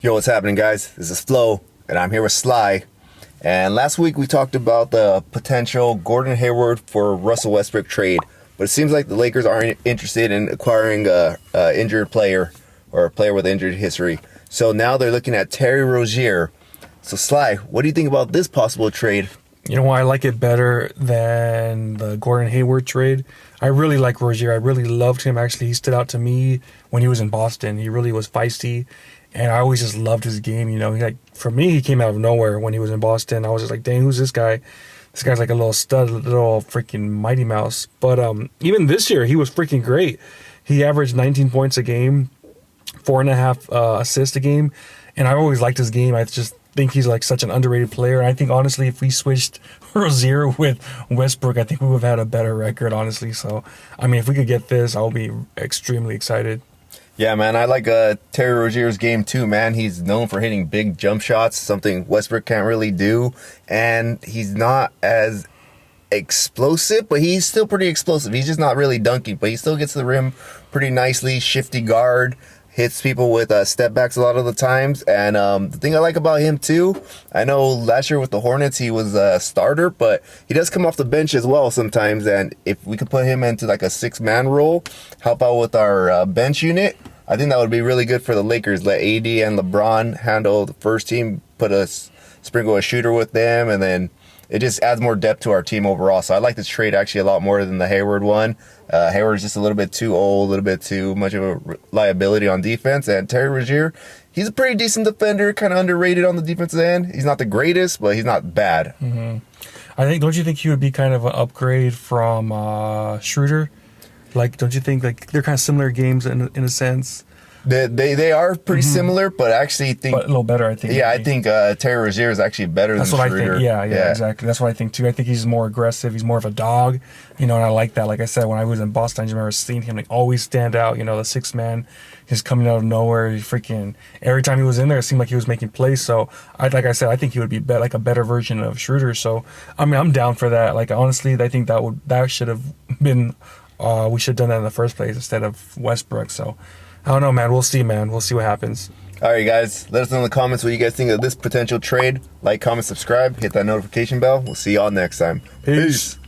Yo, what's happening, guys? This is Flo, and I'm here with Sly. And last week we talked about the potential Gordon Hayward for Russell Westbrook trade, but it seems like the Lakers aren't interested in acquiring a injured player or a player with injured history. So now they're looking at Terry Rozier. So Sly, what do you think about this possible trade? You know why I like it better than the Gordon Hayward trade? I really like Rozier. I really loved him. Actually, he stood out to me when he was in Boston. He really was feisty, and I always just loved his game. You know, for me, he came out of nowhere when he was in Boston. I was just like, dang, who's this guy? This guy's like a little stud, little freaking Mighty Mouse. But even this year, he was freaking great. He averaged 19 points a game, 4.5 assists a game, and I always liked his game. I just think he's like such an underrated player. And I think honestly, if we switched Rozier with Westbrook, I think we would have had a better record, honestly. So, I mean, if we could get this, I'll be extremely excited. Yeah, man, I like Terry Rozier's game too, man. He's known for hitting big jump shots, something Westbrook can't really do. And he's not as explosive, but he's still pretty explosive. He's just not really dunking, but he still gets to the rim pretty nicely. Shifty guard, hits people with step backs a lot of the times. And the thing I like about him too, I know last year with the Hornets he was a starter, but he does come off the bench as well sometimes. And if we could put him into like a 6-man role, help out with our bench unit, I think that would be really good for the Lakers. Let AD and LeBron handle the first team, sprinkle a shooter with them, and then it just adds more depth to our team overall. So I like this trade actually a lot more than the Hayward one. Hayward's just a little bit too old, a little bit too much of a liability on defense. And Terry Rozier, he's a pretty decent defender, kind of underrated on the defensive end. He's not the greatest, but he's not bad. Mm-hmm. Don't you think he would be kind of an upgrade from Schroeder? Like, don't you think like they're kind of similar games in a sense? They are pretty similar, but I actually think a little better. I think. Yeah, I think Terry Rozier is actually better than Schroeder. That's what I think. Yeah, exactly. That's what I think too. I think he's more aggressive. He's more of a dog, and I like that. Like I said, when I was in Boston, I just remember seeing him like always stand out. The 6-man, he's coming out of nowhere. He freaking every time he was in there, it seemed like he was making plays. So I think he would be like a better version of Schroeder. So I mean, I'm down for that. Like honestly, I think that should have been. We should have done that in the first place instead of Westbrook. So, I don't know, man. We'll see, man. We'll see what happens. All right, guys. Let us know in the comments what you guys think of this potential trade. Like, comment, subscribe. Hit that notification bell. We'll see y'all next time. Peace.